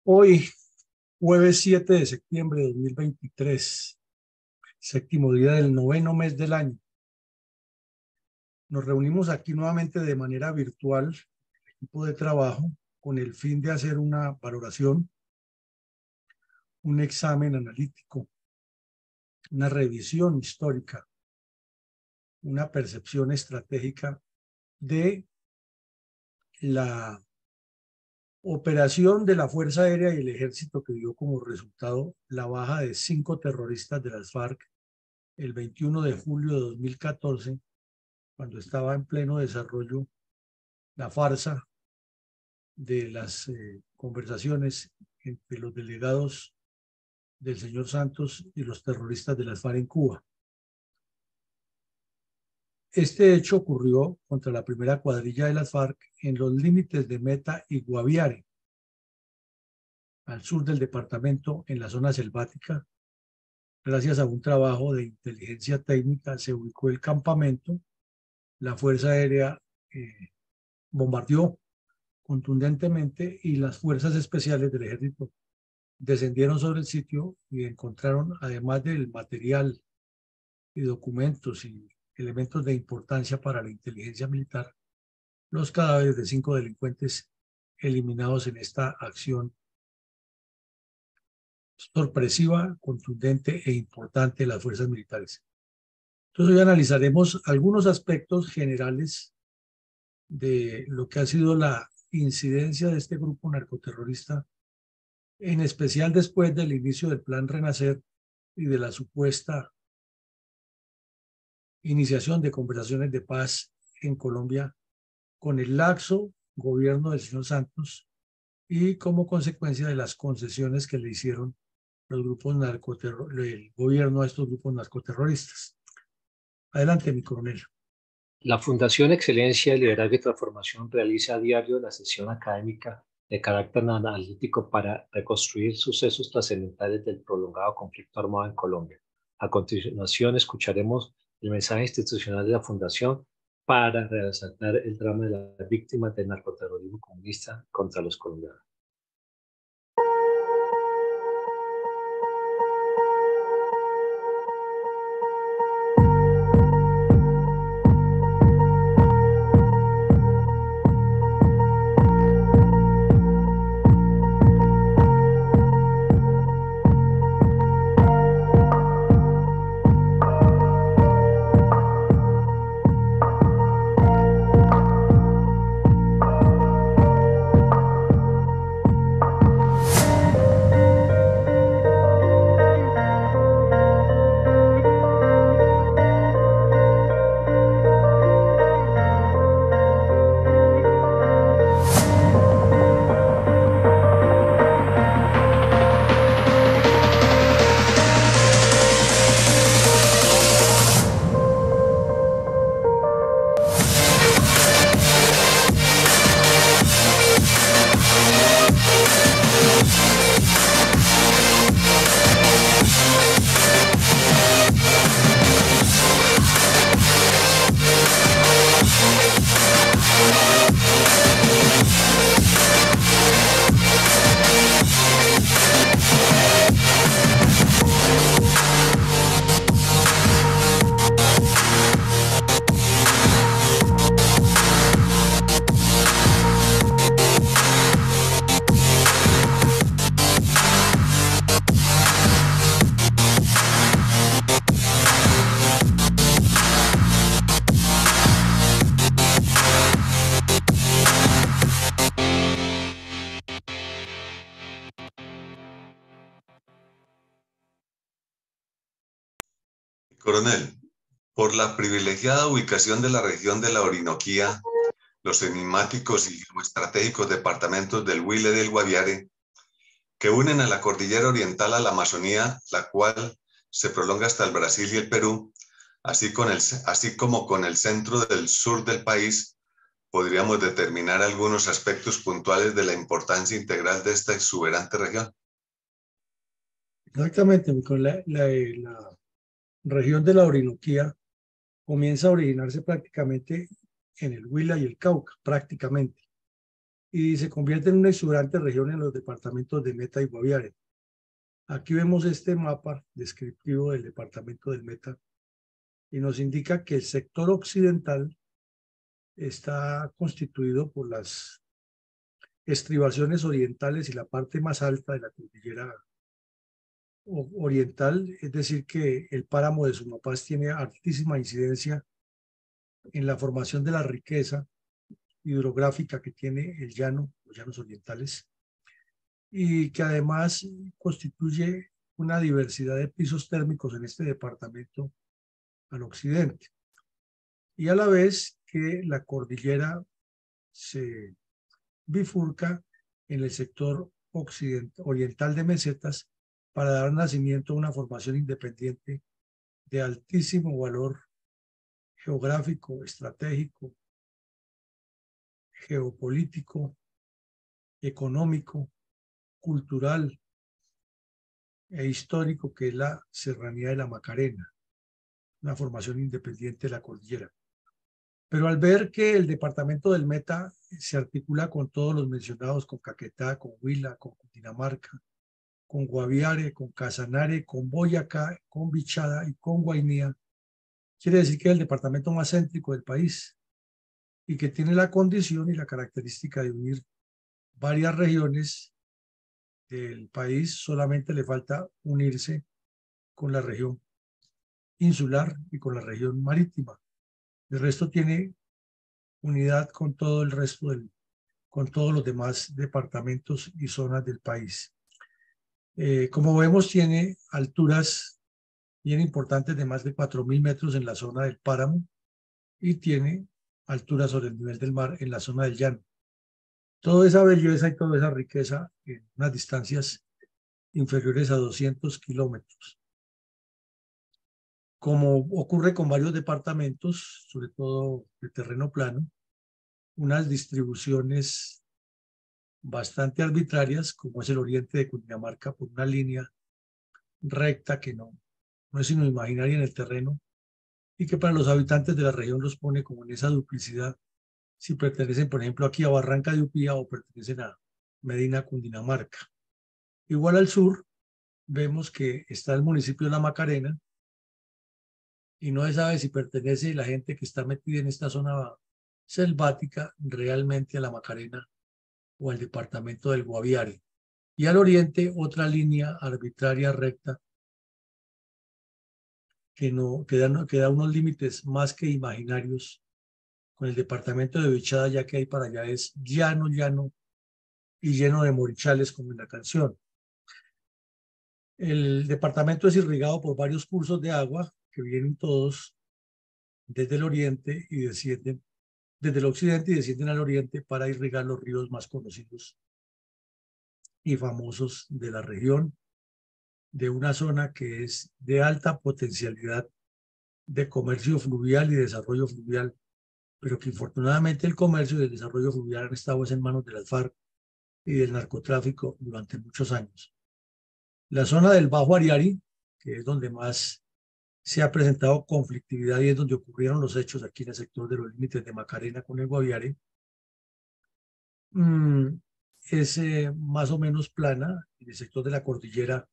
Hoy, jueves 7 de septiembre de 2023, séptimo día del noveno mes del año. Nos reunimos aquí nuevamente de manera virtual, el equipo de trabajo, con el fin de hacer una valoración, un examen analítico, una revisión histórica, una percepción estratégica de la operación de la Fuerza Aérea y el Ejército que dio como resultado la baja de 5 terroristas de las FARC el 21 de julio de 2014, cuando estaba en pleno desarrollo la farsa de las conversaciones entre los delegados del señor Santos y los terroristas de las FARC en Cuba. Este hecho ocurrió contra la primera cuadrilla de las FARC en los límites de Meta y Guaviare, al sur del departamento, en la zona selvática. Gracias a un trabajo de inteligencia técnica se ubicó el campamento. La Fuerza Aérea bombardeó contundentemente y las fuerzas especiales del ejército descendieron sobre el sitio y encontraron, además del material y documentos y elementos de importancia para la inteligencia militar, los cadáveres de 5 delincuentes eliminados en esta acción sorpresiva, contundente e importante de las fuerzas militares. Entonces hoy analizaremos algunos aspectos generales de lo que ha sido la incidencia de este grupo narcoterrorista, en especial después del inicio del Plan Renacer y de la supuesta iniciación de conversaciones de paz en Colombia con el laxo gobierno del señor Santos y como consecuencia de las concesiones que le hicieron los grupos el gobierno a estos grupos narcoterroristas. Adelante, mi coronel. La Fundación Excelencia, Liderazgo y Transformación realiza a diario la sesión académica de carácter analítico para reconstruir sucesos trascendentales del prolongado conflicto armado en Colombia. A continuación, escucharemos el mensaje institucional de la Fundación para resaltar el drama de las víctimas del narcoterrorismo comunista contra los colombianos. Coronel, por la privilegiada ubicación de la región de la Orinoquía, los enigmáticos y geoestratégicos departamentos del Huila y del Guaviare, que unen a la cordillera oriental a la Amazonía, la cual se prolonga hasta el Brasil y el Perú, así como con el centro del sur del país, podríamos determinar algunos aspectos puntuales de la importancia integral de esta exuberante región. Exactamente, la región de la Orinoquía comienza a originarse prácticamente en el Huila y el Cauca, prácticamente. y se convierte en una exuberante región en los departamentos de Meta y Guaviare. Aquí vemos este mapa descriptivo del departamento del Meta y nos indica que el sector occidental está constituido por las estribaciones orientales y la parte más alta de la cordillera oriental, es decir, que el páramo de Sumapaz tiene altísima incidencia en la formación de la riqueza hidrográfica que tiene el llano, los llanos orientales, y que además constituye una diversidad de pisos térmicos en este departamento al occidente. Y a la vez que la cordillera se bifurca en el sector oriental de mesetas para dar nacimiento a una formación independiente de altísimo valor geográfico, estratégico, geopolítico, económico, cultural e histórico, que es la Serranía de la Macarena, una formación independiente de la cordillera. Pero al ver que el departamento del Meta se articula con todos los mencionados, con Caquetá, con Huila, con Cundinamarca, con Guaviare, con Casanare, con Boyacá, con Bichada y con Guainía, quiere decir que es el departamento más céntrico del país y que tiene la condición y la característica de unir varias regiones del país. Solamente le falta unirse con la región insular y con la región marítima. El resto tiene unidad con todo el resto con todos los demás departamentos y zonas del país. Como vemos, tiene alturas bien importantes de más de 4.000 metros en la zona del páramo y tiene alturas sobre el nivel del mar en la zona del llano. Toda esa belleza y toda esa riqueza en unas distancias inferiores a 200 kilómetros. Como ocurre con varios departamentos, sobre todo de terreno plano, unas distribuciones bastante arbitrarias, como es el oriente de Cundinamarca, por una línea recta que no es sino imaginaria en el terreno, y que para los habitantes de la región los pone como en esa duplicidad, si pertenecen, por ejemplo, aquí a Barranca de Upía o pertenecen a Medina, Cundinamarca. Igual al sur, vemos que está el municipio de La Macarena, y no se sabe si pertenece la gente que está metida en esta zona selvática realmente a La Macarena o al departamento del Guaviare. Y al oriente, otra línea arbitraria recta que da unos límites más que imaginarios con el departamento de Bichada, ya que ahí para allá es llano y lleno de morichales, como en la canción. El departamento es irrigado por varios cursos de agua que vienen todos desde el oriente y descienden desde el occidente y descienden al oriente para irrigar los ríos más conocidos y famosos de la región, de una zona que es de alta potencialidad de comercio fluvial y desarrollo fluvial, pero que infortunadamente el comercio y el desarrollo fluvial han estado en manos de las FARC y del narcotráfico durante muchos años. La zona del Bajo Ariari, que es donde más se ha presentado conflictividad y es donde ocurrieron los hechos aquí en el sector de los límites de Macarena con el Guaviare, es más o menos plana. En el sector de la cordillera,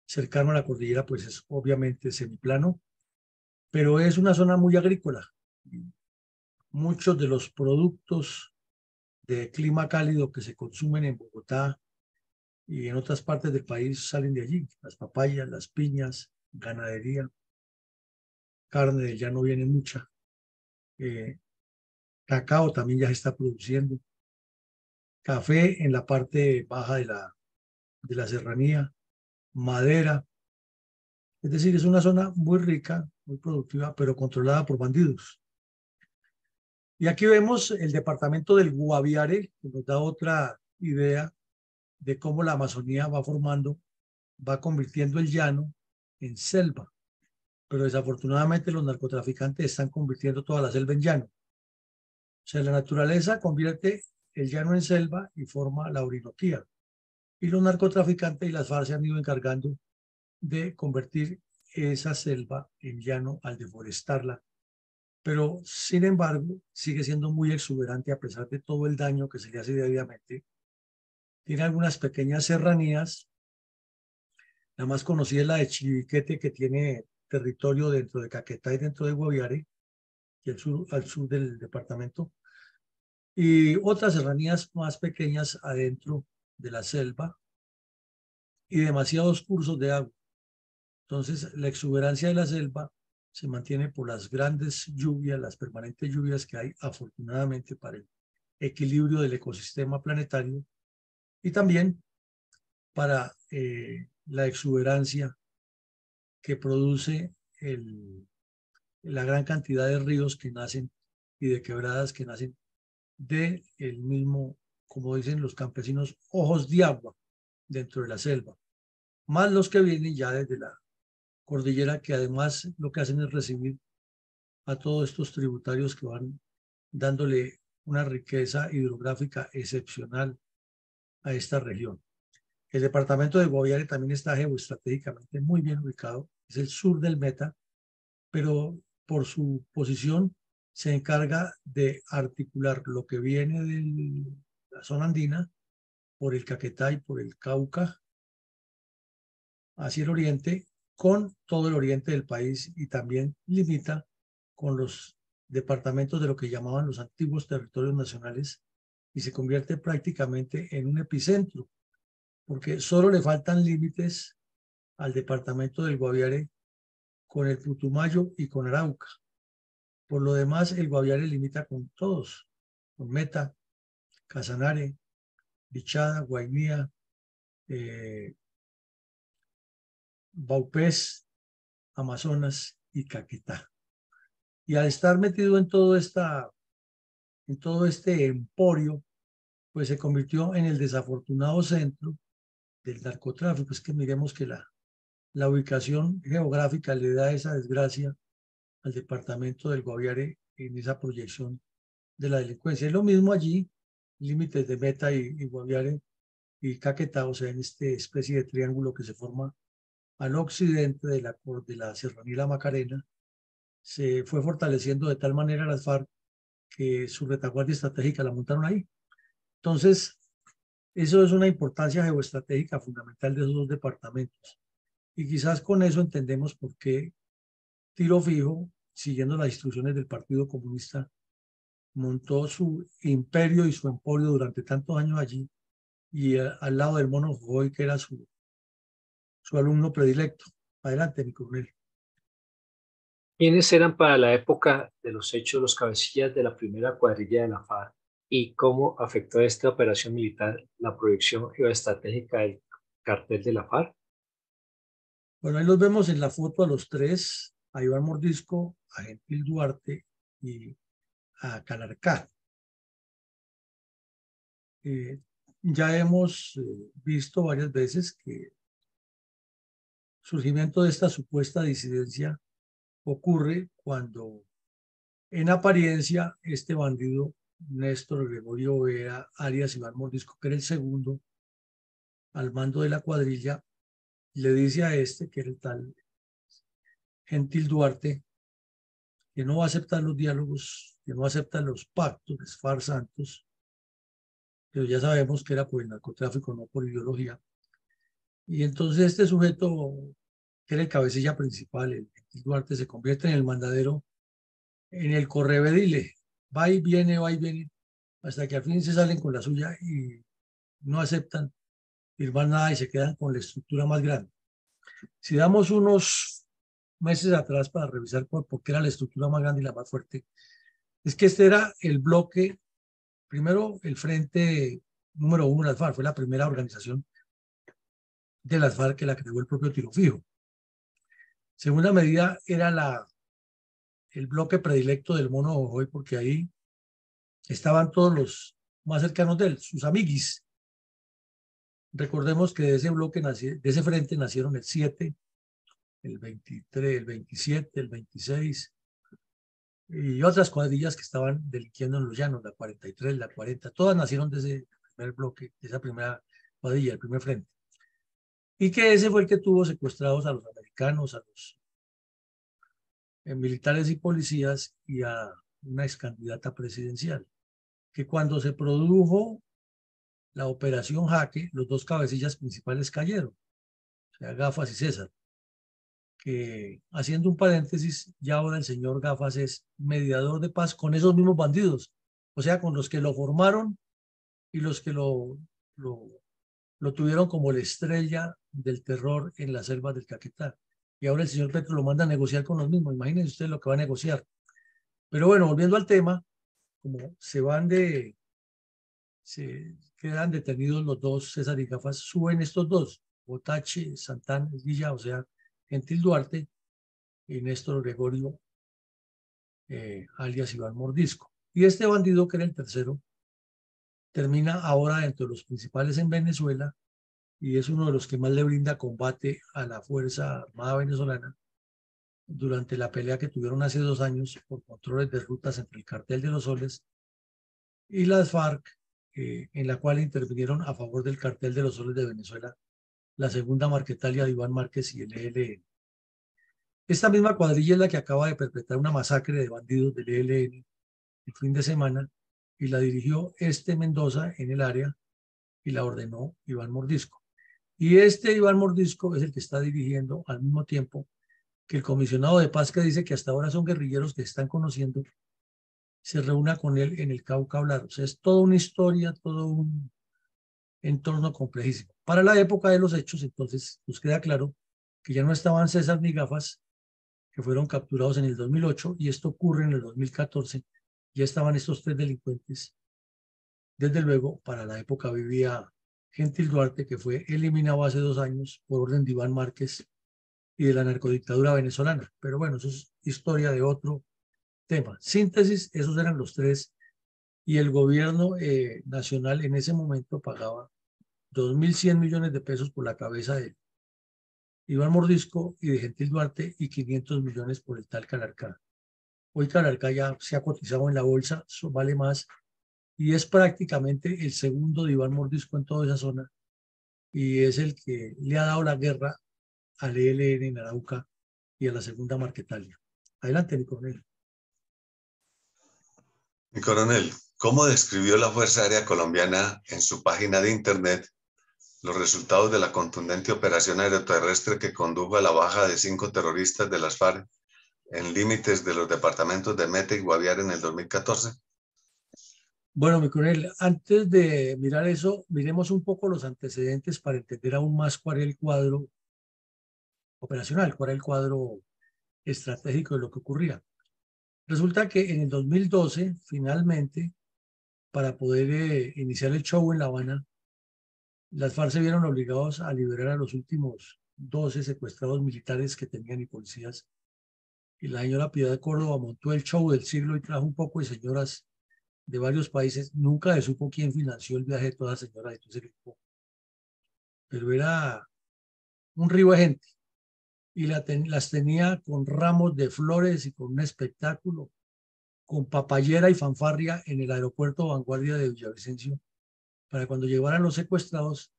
cercano a la cordillera, pues es obviamente semiplano, pero es una zona muy agrícola. Muchos de los productos de clima cálido que se consumen en Bogotá y en otras partes del país salen de allí. Las papayas, las piñas, ganadería, carne de llano viene mucha. Cacao también ya se está produciendo. Café en la parte baja de la serranía, madera. Es decir, es una zona muy rica, muy productiva, pero controlada por bandidos. Y aquí vemos el departamento del Guaviare, que nos da otra idea de cómo la Amazonía va convirtiendo el llano en selva. Pero desafortunadamente los narcotraficantes están convirtiendo toda la selva en llano. O sea, la naturaleza convierte el llano en selva y forma la Orinoquía. Y los narcotraficantes y las FARC se han ido encargando de convertir esa selva en llano al deforestarla pero sin embargo sigue siendo muy exuberante a pesar de todo el daño que se le hace diariamente. Tiene algunas pequeñas serranías. La más conocida es la de Chiribiquete, que tiene territorio dentro de Caquetá y dentro de Guaviare, y al sur del departamento, y otras serranías más pequeñas adentro de la selva y demasiados cursos de agua. Entonces, la exuberancia de la selva se mantiene por las grandes lluvias, las permanentes lluvias que hay, afortunadamente, para el equilibrio del ecosistema planetario, y también para la exuberancia que produce la gran cantidad de ríos que nacen y de quebradas que nacen de el mismo, como dicen los campesinos, ojos de agua dentro de la selva, más los que vienen ya desde la cordillera, que además lo que hacen es recibir a todos estos tributarios que van dándole una riqueza hidrográfica excepcional a esta región. El departamento de Guaviare también está geoestratégicamente muy bien ubicado, es el sur del Meta, pero por su posición se encarga de articular lo que viene de la zona andina por el Caquetá y por el Cauca hacia el oriente, con todo el oriente del país, y también limita con los departamentos de lo que llamaban los antiguos territorios nacionales, y se convierte prácticamente en un epicentro, porque solo le faltan límites al departamento del Guaviare con el Putumayo y con Arauca. Por lo demás, el Guaviare limita con todos, con Meta, Casanare, Bichada, Guainía, Baupés, Amazonas y Caquetá. Y al estar metido en todo este emporio, pues se convirtió en el desafortunado centro del narcotráfico. Es que miremos que la ubicación geográfica le da esa desgracia al departamento del Guaviare en esa proyección de la delincuencia. Es lo mismo allí, límites de Meta y Guaviare y Caquetá, o sea, en esta especie de triángulo que se forma al occidente de la Serranía La Macarena, se fue fortaleciendo de tal manera las FARC que su retaguardia estratégica la montaron ahí. Entonces, eso es una importancia geoestratégica fundamental de esos dos departamentos. Y quizás con eso entendemos por qué Tiro Fijo, siguiendo las instrucciones del Partido Comunista, montó su imperio y su emporio durante tantos años allí, y al lado del Mono Jojoy, que era su alumno predilecto. Adelante, mi coronel. ¿Quiénes eran para la época de los hechos los cabecillas de la primera cuadrilla de la FARC y cómo afectó esta operación militar la proyección geoestratégica del cartel de la FARC? Bueno, ahí los vemos en la foto a los tres: a Iván Mordisco, a Gentil Duarte y a Calarcá. Ya hemos visto varias veces que el surgimiento de esta supuesta disidencia ocurre cuando, en apariencia, este bandido Néstor Gregorio Vera alias Iván Mordisco, que era el segundo al mando de la cuadrilla, le dice a este, que era el tal Gentil Duarte, que no va a aceptar los diálogos, que no acepta los pactos de farsantos, pero ya sabemos que era por el narcotráfico, no por ideología. Y entonces este sujeto, que era el cabecilla principal, el Gentil Duarte, se convierte en el mandadero, en el correvedile, va y viene, hasta que al fin se salen con la suya y no aceptan firmar nada y se quedan con la estructura más grande. Si damos unos meses atrás para revisar por qué era la estructura más grande y la más fuerte, es que este era el bloque, primero el frente número 1 de las FARC, fue la primera organización de las FARC que la creó el propio Tiro Fijo. Segunda medida era el bloque predilecto del Mono Jojoy, porque ahí estaban todos los más cercanos de él, sus amiguis. Recordemos que de ese bloque, de ese frente nacieron el 7, el 23, el 27, el 26 y otras cuadrillas que estaban delinquiendo en los llanos, la 43, la 40, todas nacieron de ese primer bloque, de esa primera cuadrilla, el primer frente. Y que ese fue el que tuvo secuestrados a los americanos, militares y policías y a una ex candidata presidencial, que cuando se produjo la operación Jaque, los dos cabecillas principales cayeron, o sea, Gafas y César, que haciendo un paréntesis, ya ahora el señor Gafas es mediador de paz con esos mismos bandidos, o sea, con los que lo formaron y los que lo tuvieron como la estrella del terror en las selvas del Caquetá. Y ahora el señor Petro lo manda a negociar con los mismos. Imagínense ustedes lo que va a negociar. Pero bueno, volviendo al tema, como se quedan detenidos los dos, César y Gafas, suben estos dos, Botache, Santana, Villa, o sea, Gentil Duarte y Néstor Gregorio, alias Iván Mordisco. Y este bandido, que era el tercero, termina ahora entre los principales en Venezuela y es uno de los que más le brinda combate a la Fuerza Armada venezolana durante la pelea que tuvieron hace 2 años por controles de rutas entre el Cartel de los Soles y las FARC, en la cual intervinieron a favor del Cartel de los Soles de Venezuela, la segunda Marquetalia de Iván Márquez y el ELN. Esta misma cuadrilla es la que acaba de perpetrar una masacre de bandidos del ELN el fin de semana y la dirigió Mendoza en el área y la ordenó Iván Mordisco. Y Iván Mordisco es el que está dirigiendo al mismo tiempo que el comisionado de paz, que dice que hasta ahora son guerrilleros que se están conociendo, se reúna con él en el Cauca a hablar. O sea, es toda una historia, todo un entorno complejísimo. Para la época de los hechos, entonces, nos queda claro que ya no estaban César ni Gafas, que fueron capturados en el 2008, y esto ocurre en el 2014. Ya estaban estos 3 delincuentes. Desde luego, para la época vivía Gentil Duarte, que fue eliminado hace 2 años por orden de Iván Márquez y de la narcodictadura venezolana. Pero bueno, eso es historia de otro tema. Síntesis, esos eran los 3 y el gobierno nacional en ese momento pagaba 2.100 millones de pesos por la cabeza de Iván Mordisco y de Gentil Duarte y 500 millones por el tal Calarcá. Hoy Calarcá ya se ha cotizado en la bolsa, eso vale más y es prácticamente el segundo de Iván Mordisco en toda esa zona y es el que le ha dado la guerra al ELN en Arauca y a la segunda Marquetalia. Adelante, mi coronel. Mi coronel, ¿cómo describió la Fuerza Aérea Colombiana en su página de internet los resultados de la contundente operación aeroterrestre que condujo a la baja de 5 terroristas de las FARC en límites de los departamentos de Meta y Guaviare en el 2014? Bueno, mi coronel, antes de mirar eso, miremos un poco los antecedentes para entender aún más cuál es el cuadro operacional, cuál es el cuadro estratégico de lo que ocurría. Resulta que en el 2012, finalmente, para poder iniciar el show en La Habana, las FARC se vieron obligados a liberar a los últimos 12 secuestrados militares que tenían y policías. Y la señora Piedad Córdoba montó el show del siglo y trajo un poco de señoras de varios países. Nunca se supo quién financió el viaje de todas las señoras de todo ese grupo. Pero era un río de gente. Y las tenía con ramos de flores y con un espectáculo, con papayera y fanfarria en el aeropuerto Vanguardia de Villavicencio, para cuando llegaran los secuestrados,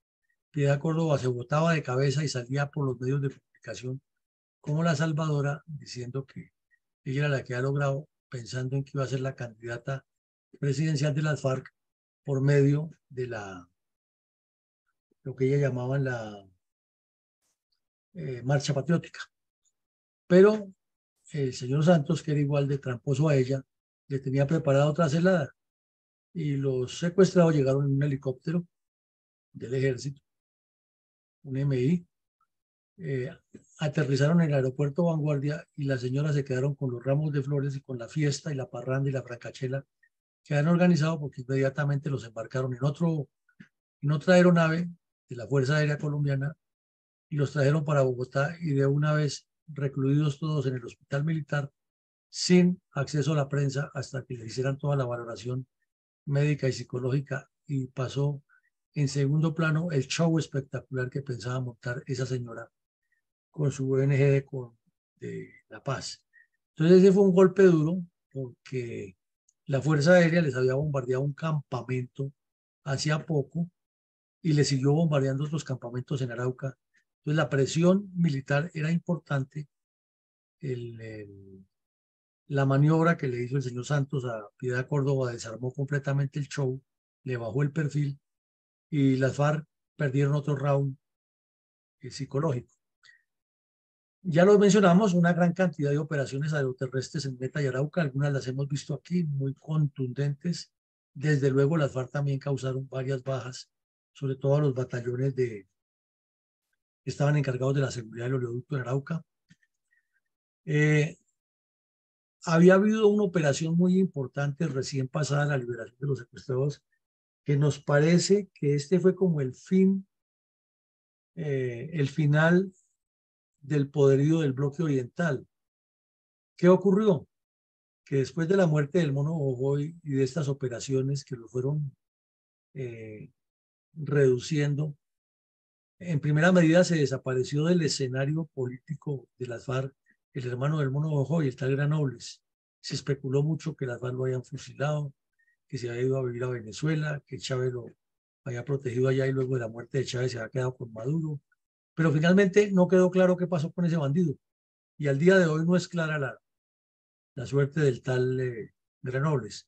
Piedad Córdoba se botaba de cabeza y salía por los medios de comunicación como la salvadora, diciendo que ella era la que ha logrado, pensando en que iba a ser la candidata presidencial de las FARC por medio de lo que ella llamaban la marcha patriótica. Pero el señor Santos, que era igual de tramposo a ella, le tenía preparada otra celada y los secuestrados llegaron en un helicóptero del ejército, un MI, aterrizaron en el aeropuerto Vanguardia y las señoras se quedaron con los ramos de flores y con la fiesta y la parranda y la francachela que habían organizado, porque inmediatamente los embarcaron en otra aeronave de la Fuerza Aérea Colombiana y los trajeron para Bogotá y de una vez recluidos todos en el hospital militar sin acceso a la prensa hasta que le hicieran toda la valoración médica y psicológica y pasó en segundo plano el show espectacular que pensaba montar esa señora con su ONG de La Paz. Entonces ese fue un golpe duro porque la Fuerza Aérea les había bombardeado un campamento hacía poco y le siguió bombardeando otros campamentos en Arauca. Entonces la presión militar era importante. El La maniobra que le hizo el señor Santos a Piedad Córdoba desarmó completamente el show, le bajó el perfil y las FARC perdieron otro round psicológico. Ya lo mencionamos, una gran cantidad de operaciones aeroterrestres en Meta y Arauca, algunas las hemos visto aquí, muy contundentes. Desde luego las FARC también causaron varias bajas, sobre todo a los batallones que estaban encargados de la seguridad del oleoducto de Arauca. Había habido una operación muy importante recién pasada, la liberación de los secuestrados, que nos parece que este fue como el final del poderío del bloque oriental. ¿Qué ocurrió? Que después de la muerte del Mono Jojoy y de estas operaciones que lo fueron reduciendo, en primera medida se desapareció del escenario político de las FARC el hermano del Mono Jojoy, el tal Granobles. Se especuló mucho que las FARC lo habían fusilado, que se había ido a vivir a Venezuela, que Chávez lo había protegido allá y luego de la muerte de Chávez se había quedado con Maduro. Pero finalmente no quedó claro qué pasó con ese bandido. Y al día de hoy no es clara la suerte del tal Granobles.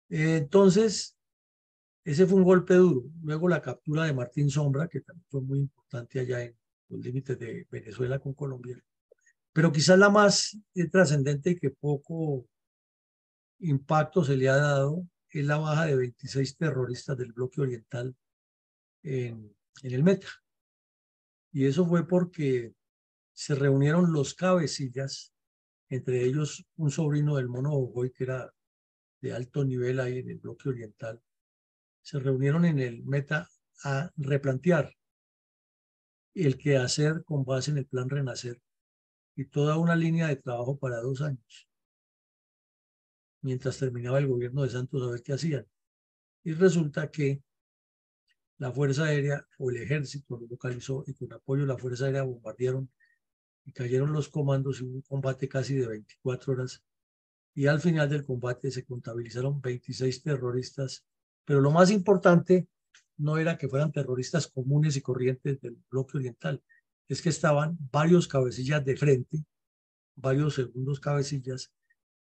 Entonces, ese fue un golpe duro. Luego la captura de Martín Sombra, que también fue muy importante allá en los límites de Venezuela con Colombia. Pero quizás la más trascendente y que poco impacto se le ha dado es la baja de 26 terroristas del bloque oriental en el Meta. Y eso fue porque se reunieron los cabecillas, entre ellos un sobrino del Mono Jojoy, que era de alto nivel ahí en el bloque oriental, se reunieron en el Meta a replantear el quehacer con base en el Plan Renacer y toda una línea de trabajo para 2 años, mientras terminaba el gobierno de Santos a ver qué hacían. Y resulta que la Fuerza Aérea o el Ejército lo localizó y con apoyo de la Fuerza Aérea bombardearon y cayeron los comandos y hubo un combate casi de 24 horas. Y al final del combate se contabilizaron 26 terroristas, pero lo más importante no era que fueran terroristas comunes y corrientes del bloque oriental, es que estaban varios cabecillas de frente, varios segundos cabecillas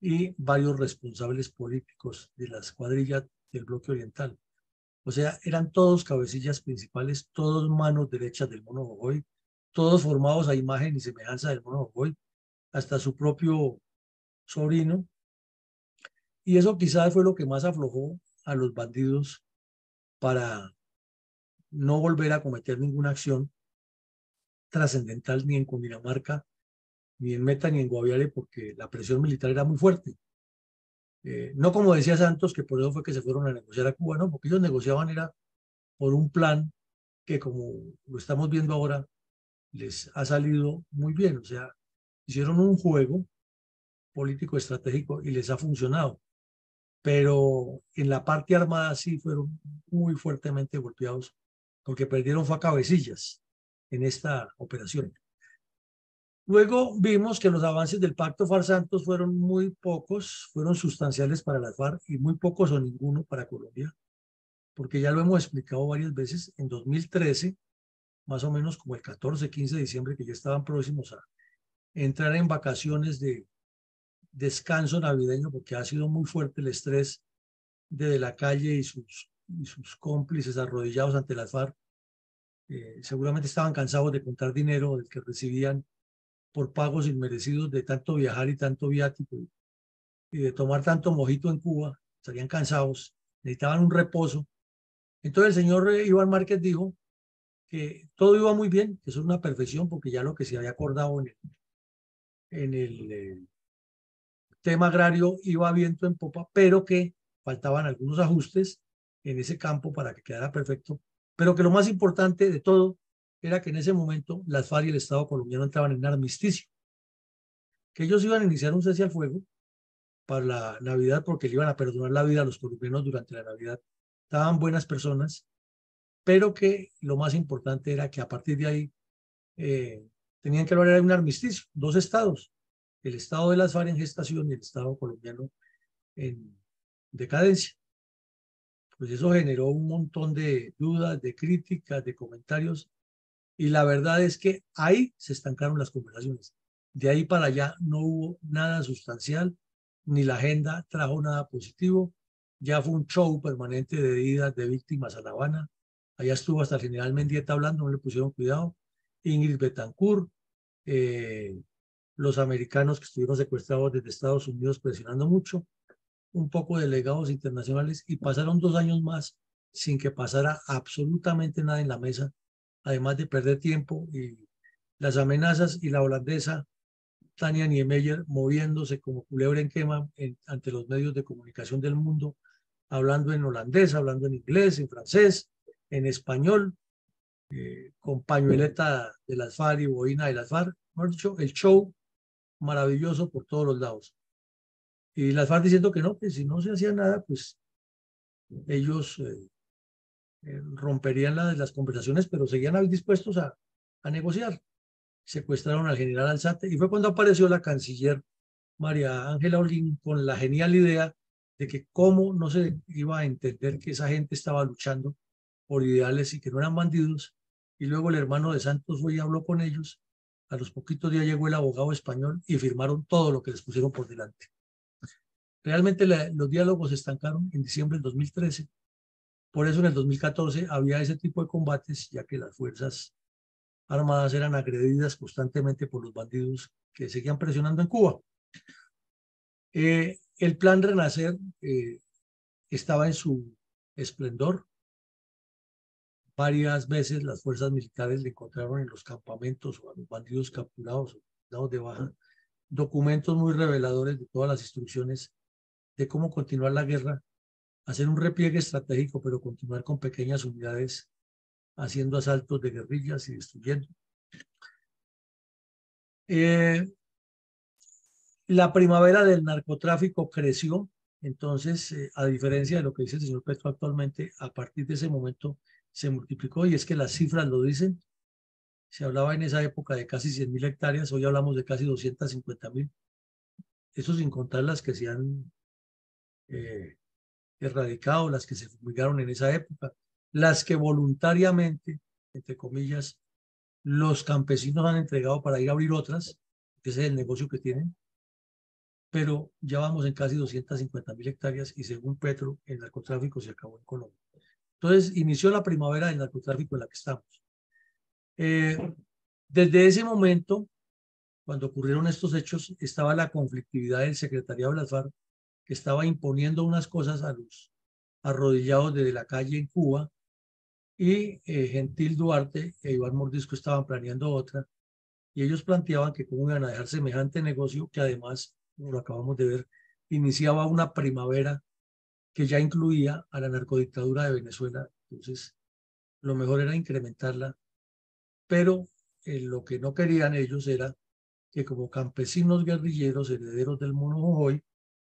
y varios responsables políticos de las cuadrillas del bloque oriental. O sea, eran todos cabecillas principales, todos manos derechas del Mono Jojoy, todos formados a imagen y semejanza del Mono Jojoy, hasta su propio sobrino. Y eso quizás fue lo que más aflojó a los bandidos para no volver a cometer ninguna acción trascendental ni en Cundinamarca, ni en Meta, ni en Guaviare, porque la presión militar era muy fuerte. No como decía Santos, que por eso fue que se fueron a negociar a Cuba, no, porque ellos negociaban era por un plan que, como lo estamos viendo ahora, les ha salido muy bien. O sea, hicieron un juego político estratégico y les ha funcionado. Pero en la parte armada sí fueron muy fuertemente golpeados porque perdieron fue a cabecillas en esta operación. Luego vimos que los avances del Pacto FARC-Santos fueron muy pocos, fueron sustanciales para las FARC y muy pocos o ninguno para Colombia, porque ya lo hemos explicado varias veces, en 2013, más o menos como el 14, 15 de diciembre, que ya estaban próximos a entrar en vacaciones de descanso navideño, porque ha sido muy fuerte el estrés de la Calle y sus cómplices arrodillados ante las FARC. Seguramente estaban cansados de contar dinero del que recibían por pagos inmerecidos de tanto viajar y tanto viático y de tomar tanto mojito en Cuba. Estarían cansados, necesitaban un reposo. Entonces el señor Iván Márquez dijo que todo iba muy bien, que eso es una perfección, porque ya lo que se había acordado en el tema agrario iba viento en popa, pero que faltaban algunos ajustes en ese campo para que quedara perfecto, pero que lo más importante de todo era que en ese momento las FARC y el Estado colombiano entraban en armisticio, que ellos iban a iniciar un cese al fuego para la Navidad porque le iban a perdonar la vida a los colombianos durante la Navidad. Estaban buenas personas, pero que lo más importante era que a partir de ahí tenían que lograr un armisticio, 2 estados, el estado de las FARC en gestación y el Estado colombiano en decadencia. Pues eso generó un montón de dudas, de críticas, de comentarios, y la verdad es que ahí se estancaron las conversaciones. De ahí para allá no hubo nada sustancial, ni la agenda trajo nada positivo. Ya fue un show permanente de idas de víctimas a La Habana. Allá estuvo hasta el general Mendieta hablando, no le pusieron cuidado. Ingrid Betancourt, los americanos que estuvieron secuestrados desde Estados Unidos presionando mucho, un poco de delegados internacionales, y pasaron 2 años más sin que pasara absolutamente nada en la mesa, además de perder tiempo y las amenazas, y la holandesa Tania Niemeyer moviéndose como culebra en quema ante los medios de comunicación del mundo, hablando en holandés, hablando en inglés, en francés, en español, con pañueleta de las FARC y boina de las FARC. Hemos dicho, el show maravilloso por todos los lados. Y las FARC diciendo que no, que si no se hacía nada, pues ellos romperían las conversaciones, pero seguían dispuestos a negociar. Secuestraron al general Alzate, y fue cuando apareció la canciller María Ángela Olguín con la genial idea de que cómo no se iba a entender que esa gente estaba luchando por ideales y que no eran bandidos. Y luego el hermano de Santos fue y habló con ellos. A los poquitos días llegó el abogado español y firmaron todo lo que les pusieron por delante. Realmente los diálogos se estancaron en diciembre del 2013. Por eso en el 2014 había ese tipo de combates, ya que las fuerzas armadas eran agredidas constantemente por los bandidos que seguían presionando en Cuba. El plan Renacer estaba en su esplendor. Varias veces las fuerzas militares le encontraron en los campamentos o a los bandidos capturados o dados de baja documentos muy reveladores de todas las instrucciones de cómo continuar la guerra, hacer un repliegue estratégico, pero continuar con pequeñas unidades haciendo asaltos de guerrillas y destruyendo. La primavera del narcotráfico creció, entonces, a diferencia de lo que dice el señor Petro actualmente, a partir de ese momento se multiplicó, y es que las cifras lo dicen. Se hablaba en esa época de casi 100.000 hectáreas, hoy hablamos de casi 250.000. Eso sin contar las que se han erradicado, las que se fumigaron en esa época, las que voluntariamente, entre comillas, los campesinos han entregado para ir a abrir otras, que ese es el negocio que tienen. Pero ya vamos en casi 250.000 hectáreas y según Petro, el narcotráfico se acabó en Colombia. Entonces, inició la primavera del narcotráfico en la que estamos. Desde ese momento, cuando ocurrieron estos hechos, estaba la conflictividad del secretariado de las FARC, que estaba imponiendo unas cosas a los arrodillados desde la calle en Cuba, y Gentil Duarte e Iván Mordisco estaban planeando otra, y ellos planteaban que cómo iban a dejar semejante negocio que además, como lo acabamos de ver, iniciaba una primavera que ya incluía a la narcodictadura de Venezuela. Entonces, lo mejor era incrementarla, pero lo que no querían ellos era que como campesinos guerrilleros, herederos del Mono Jojoy,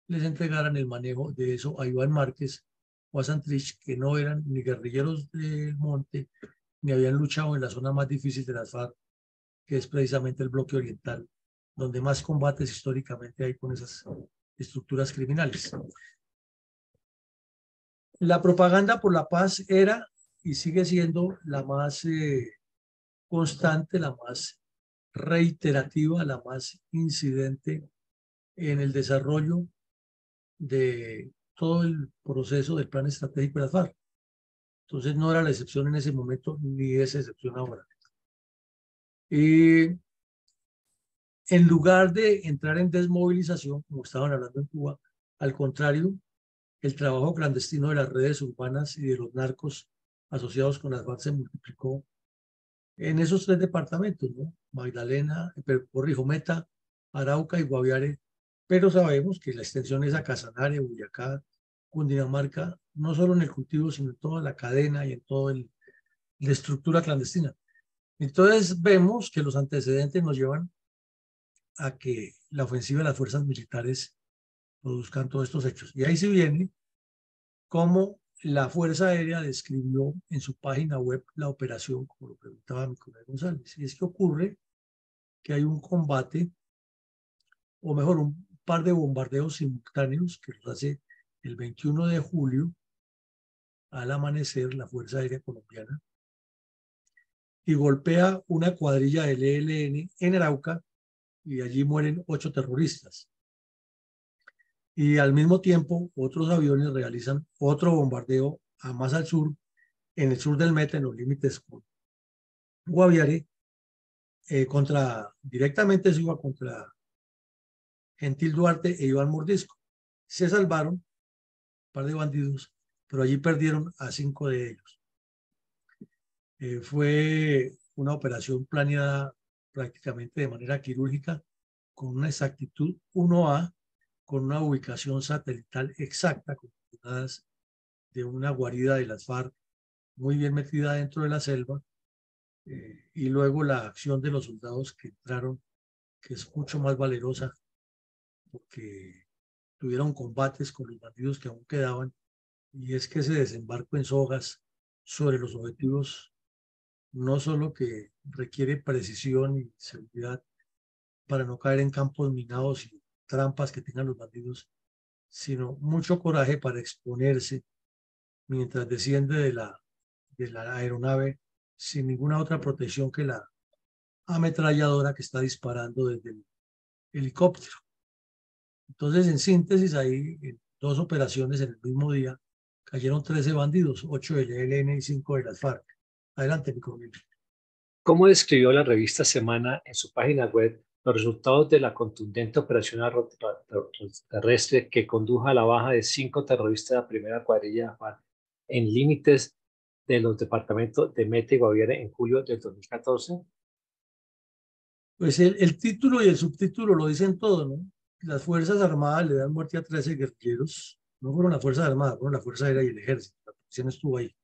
les entregaran el manejo de eso a Iván Márquez o a Santrich, que no eran ni guerrilleros del monte, ni habían luchado en la zona más difícil de las FARC, que es precisamente el bloque oriental, donde más combates históricamente hay con esas estructuras criminales. La propaganda por la paz era y sigue siendo la más constante, la más reiterativa, la más incidente en el desarrollo de todo el proceso del plan estratégico de las FARC. Entonces no era la excepción en ese momento ni es excepción ahora. Y en lugar de entrar en desmovilización, como estaban hablando en Cuba, al contrario, el trabajo clandestino de las redes urbanas y de los narcos asociados con las FARC se multiplicó en esos 3 departamentos, ¿no? Magdalena, corrijo, Meta, Arauca y Guaviare, pero sabemos que la extensión es a Casanare, Boyacá, Cundinamarca, no solo en el cultivo, sino en toda la cadena y en toda la estructura clandestina. Entonces vemos que los antecedentes nos llevan a que la ofensiva de las fuerzas militares produzcan todos estos hechos. Y ahí se viene cómo la Fuerza Aérea describió en su página web la operación, como lo preguntaba mi colega González. Y es que ocurre que hay un combate, o mejor, un par de bombardeos simultáneos que los hace el 21 de julio al amanecer la Fuerza Aérea Colombiana, y golpea una cuadrilla del ELN en Arauca, y allí mueren 8 terroristas. Y al mismo tiempo, otros aviones realizan otro bombardeo más al sur, en el sur del Meta, en los límites con Guaviare, directamente se iba contra Gentil Duarte e Iván Mordisco. Se salvaron un par de bandidos, pero allí perdieron a 5 de ellos. Fue una operación planeada prácticamente de manera quirúrgica, con una exactitud 1A, con una ubicación satelital exacta, con coordenadas de una guarida de las FARC muy bien metida dentro de la selva, y luego la acción de los soldados que entraron, que es mucho más valerosa, porque tuvieron combates con los bandidos que aún quedaban, y es que ese desembarco en sogas sobre los objetivos, no solo que requiere precisión y seguridad para no caer en campos minados y trampas que tengan los bandidos, sino mucho coraje para exponerse mientras desciende de la aeronave sin ninguna otra protección que la ametralladora que está disparando desde el helicóptero. Entonces, en síntesis, ahí en 2 operaciones en el mismo día cayeron 13 bandidos, 8 del ELN y 5 de las FARC. Adelante, mi coronel. ¿Cómo describió la revista Semana en su página web los resultados de la contundente operación terrestre que condujo a la baja de 5 terroristas de la primera cuadrilla en límites de los departamentos de Meta y Guaviare en julio del 2014? Pues el título y el subtítulo lo dicen todo, ¿no? Las Fuerzas Armadas le dan muerte a 13 guerrilleros. No fueron las Fuerzas Armadas, fueron la Fuerza Aérea y el Ejército. La policía estuvo ahí.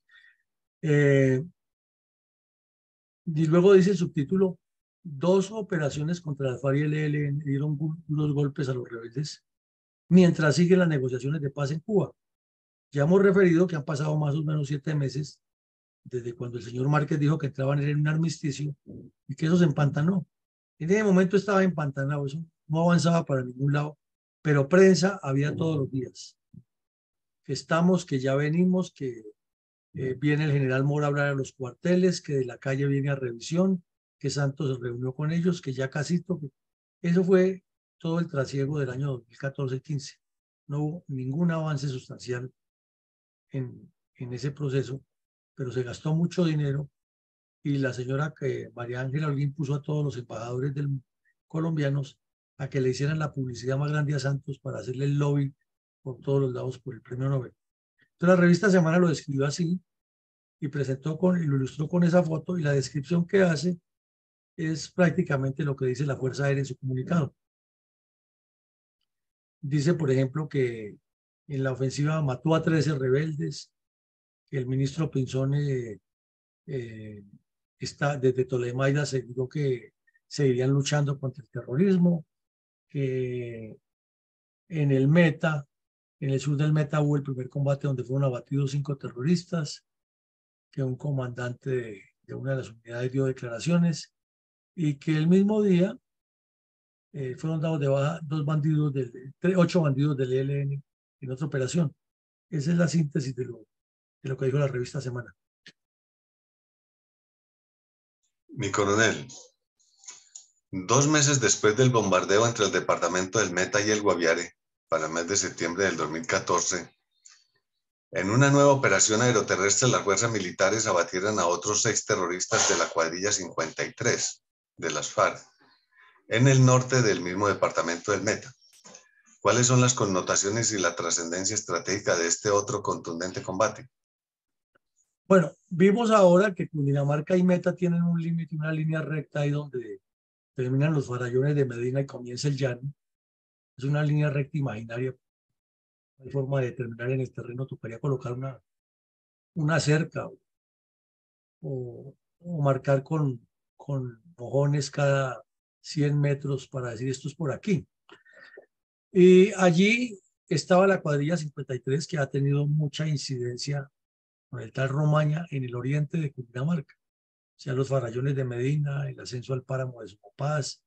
Y luego dice el subtítulo: 2 operaciones contra la FARC y el ELN dieron duros golpes a los rebeldes mientras siguen las negociaciones de paz en Cuba. Ya hemos referido que han pasado más o menos 7 meses desde cuando el señor Márquez dijo que entraban en un armisticio y que eso se empantanó. En ese momento estaba empantanado, eso no avanzaba para ningún lado, pero prensa había todos los días. Que estamos, que ya venimos, que viene el general Mora a hablar a los cuarteles, que de la calle viene a revisión, que Santos se reunió con ellos, que ya casito. Eso fue todo el trasiego del año 2014-15. No hubo ningún avance sustancial en ese proceso, pero se gastó mucho dinero, y la señora María Ángela Holguín puso a todos los embajadores colombianos a que le hicieran la publicidad más grande a Santos para hacerle el lobby por todos los lados por el premio Nobel. Entonces la revista Semana lo describió así y y lo ilustró con esa foto, y la descripción que hace es prácticamente lo que dice la Fuerza Aérea en su comunicado. Dice, por ejemplo, que en la ofensiva mató a 13 rebeldes, que el ministro Pinzón desde Tolemaida aseguró que seguirían luchando contra el terrorismo, que en el Meta, en el sur del Meta, hubo el primer combate donde fueron abatidos 5 terroristas, que un comandante de una de las unidades dio declaraciones, y que el mismo día fueron dados de baja 8 bandidos del ELN en otra operación. Esa es la síntesis de lo que dijo la revista Semana. Mi coronel, 2 meses después del bombardeo entre el departamento del Meta y el Guaviare, para el mes de septiembre del 2014, en una nueva operación aeroterrestre, las fuerzas militares abatieron a otros 6 terroristas de la cuadrilla 53 de las FARC, en el norte del mismo departamento del Meta. ¿Cuáles son las connotaciones y la trascendencia estratégica de este otro contundente combate? Bueno, vimos ahora que Cundinamarca y Meta tienen un límite, una línea recta ahí donde terminan los farallones de Medina y comienza el llano. Es una línea recta imaginaria. No hay forma de terminar en el terreno. Tocaría colocar una cerca o marcar con mojones cada 100 metros para decir esto es por aquí. Y allí estaba la cuadrilla 53, que ha tenido mucha incidencia con el tal Romaña en el oriente de Cundinamarca. O sea, los farallones de Medina, el ascenso al páramo de Sopopaz,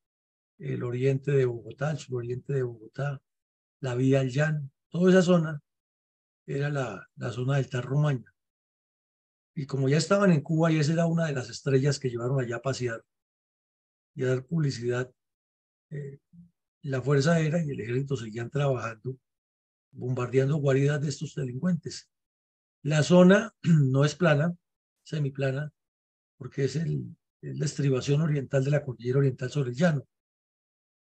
el oriente de Bogotá, el suroriente de Bogotá, la vía al llano, toda esa zona era la zona del tal Romaña. Y como ya estaban en Cuba, y esa era una de las estrellas que llevaron allá a pasear y a dar publicidad, la Fuerza Aérea y el Ejército seguían trabajando, bombardeando guaridas de estos delincuentes. La zona no es plana, semiplana, porque es la estribación oriental de la cordillera oriental sobre el llano.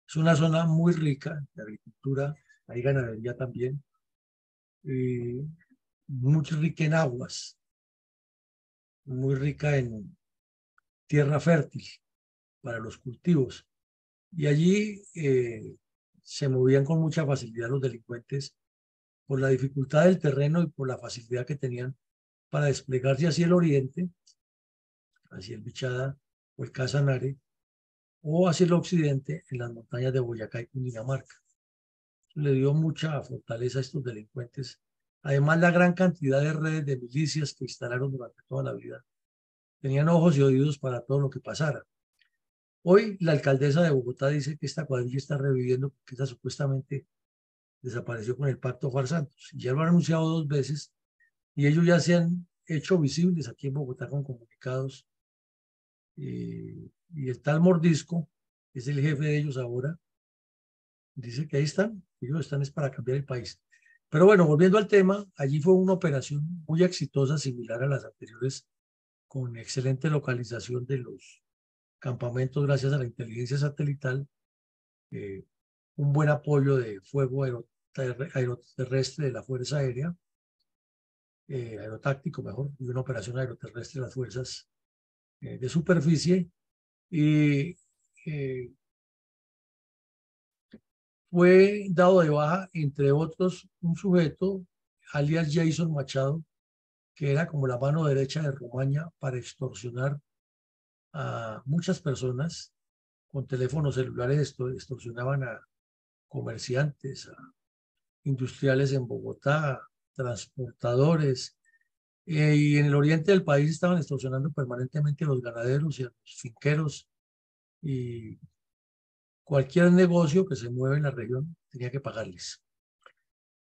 Es una zona muy rica de agricultura, hay ganadería también, muy rica en aguas, muy rica en tierra fértil para los cultivos. Y allí se movían con mucha facilidad los delincuentes por la dificultad del terreno y por la facilidad que tenían para desplegarse hacia el oriente, hacia el Bichada o el Casanare, o hacia el occidente en las montañas de Boyacá y Cundinamarca. Le dio mucha fortaleza a estos delincuentes. Además, la gran cantidad de redes de milicias que instalaron durante toda la vida tenían ojos y oídos para todo lo que pasara. Hoy la alcaldesa de Bogotá dice que esta cuadrilla está reviviendo porque esta supuestamente desapareció con el pacto Juan Santos. Ya lo han anunciado 2 veces y ellos ya se han hecho visibles aquí en Bogotá con comunicados. Y el tal Mordisco, que es el jefe de ellos ahora, dice que ahí están, ellos están es para cambiar el país. Pero bueno, volviendo al tema, allí fue una operación muy exitosa, similar a las anteriores, con excelente localización de los campamentos gracias a la inteligencia satelital, un buen apoyo de fuego aeroterrestre de la Fuerza Aérea, aerotáctico mejor, y una operación aeroterrestre de las fuerzas de superficie, y fue dado de baja, entre otros, un sujeto, alias Jason Machado, que era como la mano derecha de Romaña para extorsionar a muchas personas con teléfonos celulares. Extorsionaban a comerciantes, a industriales en Bogotá, transportadores, y en el oriente del país estaban extorsionando permanentemente a los ganaderos y a los finqueros, y cualquier negocio que se mueve en la región tenía que pagarles.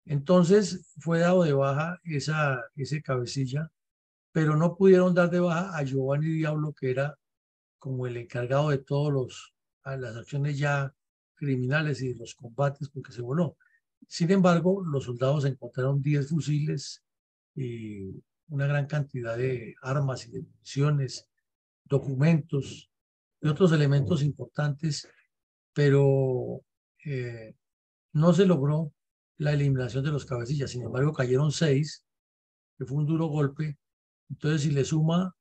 Entonces fue dado de baja ese cabecilla, pero no pudieron dar de baja a Giovanni Diablo, que era como el encargado de todas las acciones ya criminales y de los combates, porque se voló. Sin embargo, los soldados encontraron 10 fusiles y una gran cantidad de armas y de municiones, documentos y otros elementos importantes, pero no se logró la eliminación de los cabecillas. Sin embargo, cayeron 6, que fue un duro golpe. Entonces, si le suma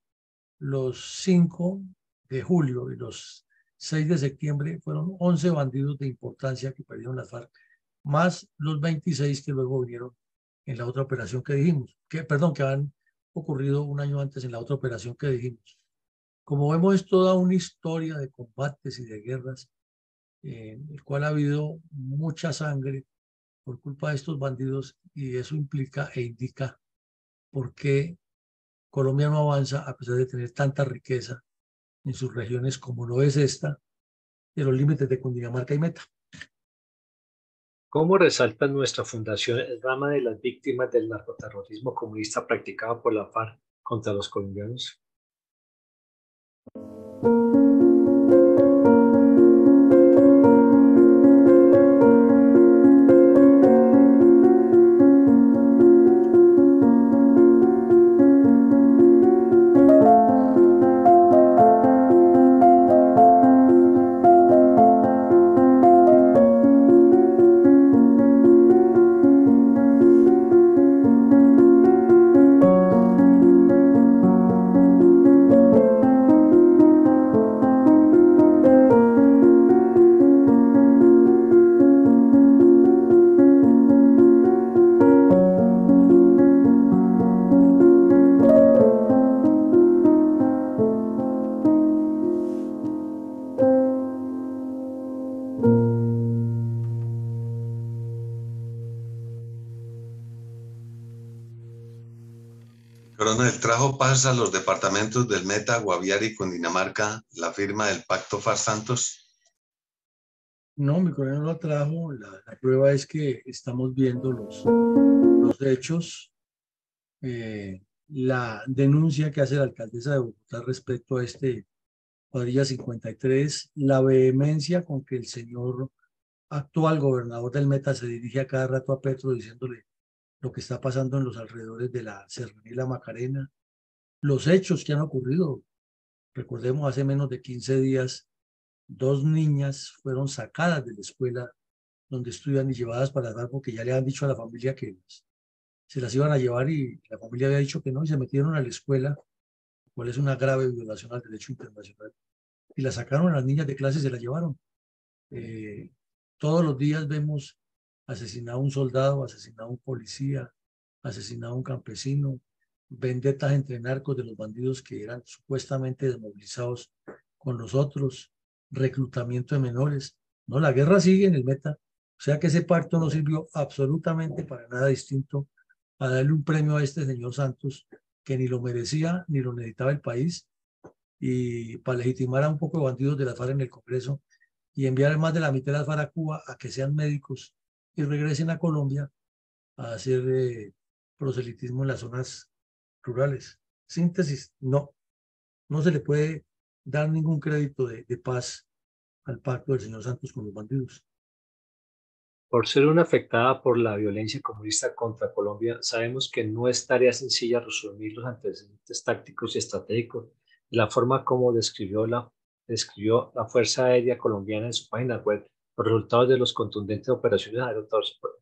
los 5 de julio y los 6 de septiembre, fueron 11 bandidos de importancia que perdieron las FARC, más los 26 que luego vinieron en la otra operación que dijimos, que han ocurrido un año antes en la otra operación que dijimos. Como vemos, es toda una historia de combates y de guerras, en el cual ha habido mucha sangre por culpa de estos bandidos, y eso implica e indica por qué Colombia no avanza a pesar de tener tanta riqueza en sus regiones como lo es esta, de los límites de Cundinamarca y Meta. ¿Cómo resalta nuestra fundación el drama de las víctimas del narcoterrorismo comunista practicado por la FARC contra los colombianos? Coronel, ¿trajo paz a los departamentos del Meta, Guaviare y Cundinamarca la firma del Pacto FARC Santos? No, mi coronel no lo trajo. La prueba es que estamos viendo los hechos. La denuncia que hace la alcaldesa de Bogotá respecto a este cuadrilla 53, la vehemencia con que el señor actual gobernador del Meta se dirige a cada rato a Petro diciéndole lo que está pasando en los alrededores de la Serranía y la Macarena, los hechos que han ocurrido. Recordemos, hace menos de 15 días, 2 niñas fueron sacadas de la escuela donde estudian y llevadas para dar porque ya le han dicho a la familia que se las iban a llevar y la familia había dicho que no y se metieron a la escuela, lo cual es una grave violación al derecho internacional. Y las sacaron a las niñas de clase y se las llevaron. Todos los días vemos asesinado a un soldado, asesinado a un policía, asesinado a un campesino, vendetas entre narcos de los bandidos que eran supuestamente desmovilizados con los otros, reclutamiento de menores. No, la guerra sigue en el Meta. O sea que ese pacto no sirvió absolutamente para nada distinto a darle un premio a este señor Santos que ni lo merecía ni lo necesitaba el país y para legitimar a un poco de bandidos de la FARC en el Congreso y enviar más de la mitad de las FARC a Cuba a que sean médicos y regresen a Colombia a hacer proselitismo en las zonas rurales. Síntesis, no se le puede dar ningún crédito de paz al pacto del señor Santos con los bandidos. Por ser una afectada por la violencia comunista contra Colombia, sabemos que no es tarea sencilla resumir los antecedentes tácticos y estratégicos de la forma como describió la Fuerza Aérea Colombiana en su página web, los resultados de las contundentes operaciones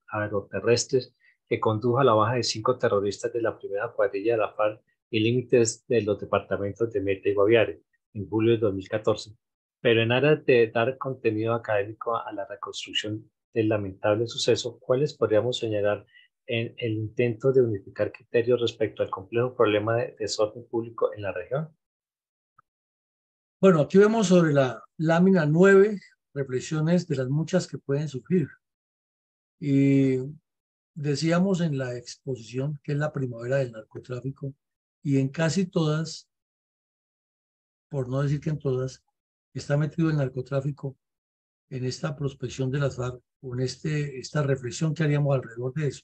aeroterrestres que condujo a la baja de 5 terroristas de la primera cuadrilla de la FARC y límites de los departamentos de Meta y Guaviare en julio de 2014. Pero en aras de dar contenido académico a la reconstrucción del lamentable suceso, ¿cuáles podríamos señalar en el intento de unificar criterios respecto al complejo problema de desorden público en la región? Bueno, aquí vemos sobre la lámina 9 reflexiones de las muchas que pueden surgir. Y decíamos en la exposición que es la primavera del narcotráfico y en casi todas, por no decir que en todas, está metido el narcotráfico en esta prospección de las FARC, con esta reflexión que haríamos alrededor de eso.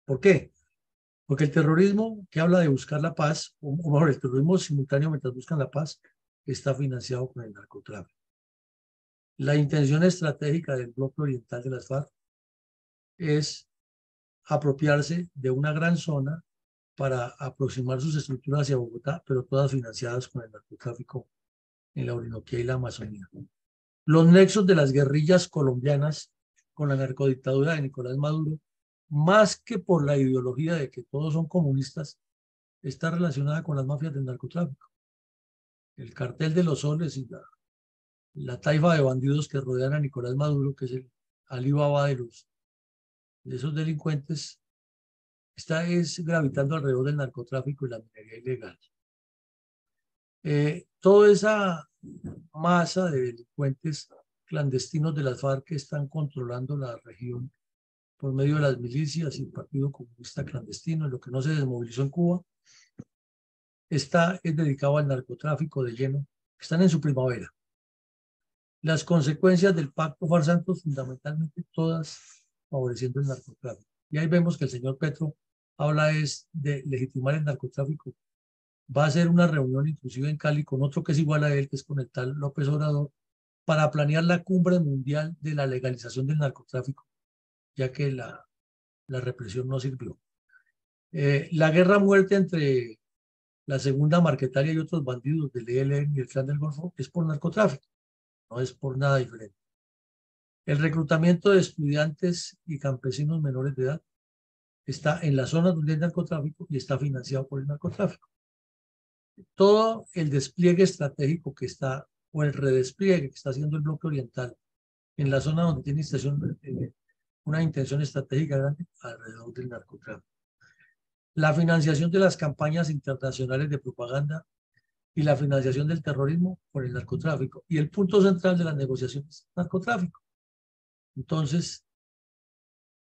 ¿Por qué? Porque el terrorismo que habla de buscar la paz, o mejor, el terrorismo simultáneo mientras buscan la paz, está financiado con el narcotráfico. La intención estratégica del bloque oriental de las FARC es apropiarse de una gran zona para aproximar sus estructuras hacia Bogotá, pero todas financiadas con el narcotráfico en la Orinoquía y la Amazonía. Los nexos de las guerrillas colombianas con la narcodictadura de Nicolás Maduro, más que por la ideología de que todos son comunistas, está relacionada con las mafias del narcotráfico. El cartel de los soles y la taifa de bandidos que rodean a Nicolás Maduro, que es el Alibaba de esos delincuentes, está gravitando alrededor del narcotráfico y la minería ilegal. Toda esa masa de delincuentes clandestinos de las FARC que están controlando la región por medio de las milicias y el Partido Comunista Clandestino, lo que no se desmovilizó en Cuba, es dedicado al narcotráfico de lleno, están en su primavera. Las consecuencias del pacto FARC-Santos, fundamentalmente todas favoreciendo el narcotráfico. Y ahí vemos que el señor Petro habla de legitimar el narcotráfico. Va a hacer una reunión inclusive en Cali con otro que es igual a él, que es con el tal López Obrador, para planear la cumbre mundial de la legalización del narcotráfico, ya que la represión no sirvió. La guerra a muerte entre la segunda Marquetalia y otros bandidos del ELN y el Clan del Golfo es por narcotráfico, no es por nada diferente. El reclutamiento de estudiantes y campesinos menores de edad está en las zonas donde hay narcotráfico y está financiado por el narcotráfico. Todo el despliegue estratégico que está, o el redespliegue que está haciendo el bloque oriental en la zona donde tiene una intención estratégica grande alrededor del narcotráfico. La financiación de las campañas internacionales de propaganda y la financiación del terrorismo por el narcotráfico. Y el punto central de las negociaciones, narcotráfico. Entonces,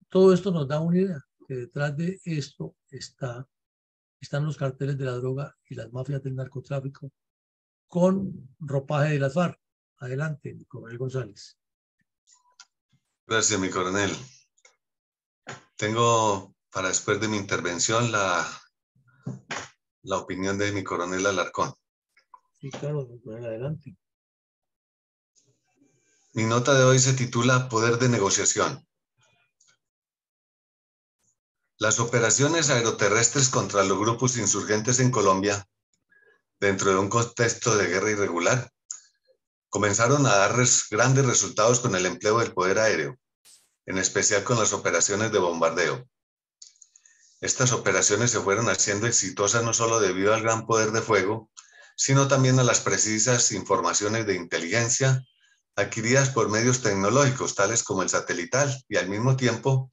todo esto nos da una idea, que detrás de esto están los carteles de la droga y las mafias del narcotráfico con ropaje de las FARC. Adelante, mi coronel González. Gracias, mi coronel. Tengo para después de mi intervención la opinión de mi coronel Alarcón. Sí, claro, adelante. Mi nota de hoy se titula Poder de negociación. Las operaciones aeroterrestres contra los grupos insurgentes en Colombia, dentro de un contexto de guerra irregular, comenzaron a dar grandes resultados con el empleo del poder aéreo, en especial con las operaciones de bombardeo. Estas operaciones se fueron haciendo exitosas no solo debido al gran poder de fuego, sino también a las precisas informaciones de inteligencia adquiridas por medios tecnológicos, tales como el satelital, y al mismo tiempo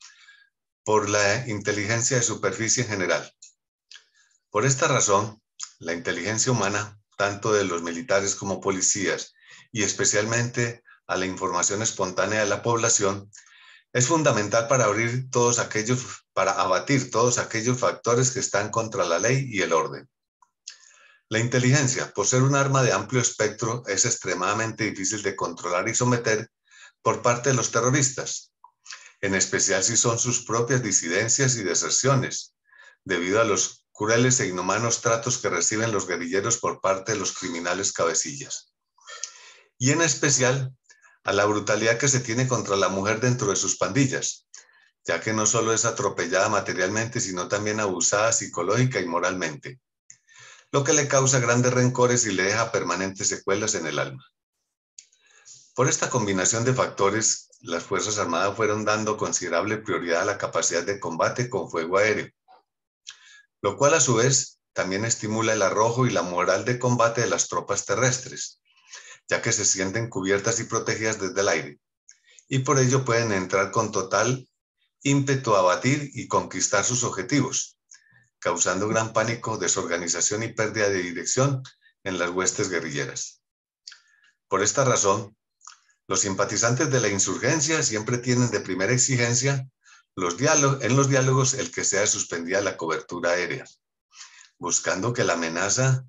por la inteligencia de superficie en general. Por esta razón, la inteligencia humana, tanto de los militares como policías, y especialmente a la información espontánea de la población, es fundamental para abatir todos aquellos factores que están contra la ley y el orden. La inteligencia, por ser un arma de amplio espectro, es extremadamente difícil de controlar y someter por parte de los terroristas, en especial si son sus propias disidencias y deserciones, debido a los crueles e inhumanos tratos que reciben los guerrilleros por parte de los criminales cabecillas. Y en especial a la brutalidad que se tiene contra la mujer dentro de sus pandillas, ya que no solo es atropellada materialmente, sino también abusada psicológica y moralmente, lo que le causa grandes rencores y le deja permanentes secuelas en el alma. Por esta combinación de factores, las Fuerzas Armadas fueron dando considerable prioridad a la capacidad de combate con fuego aéreo, lo cual a su vez también estimula el arrojo y la moral de combate de las tropas terrestres, ya que se sienten cubiertas y protegidas desde el aire, y por ello pueden entrar con total ímpetu a abatir y conquistar sus objetivos, causando gran pánico, desorganización y pérdida de dirección en las huestes guerrilleras. Por esta razón, los simpatizantes de la insurgencia siempre tienen de primera exigencia en los diálogos el que sea suspendida la cobertura aérea, buscando que la amenaza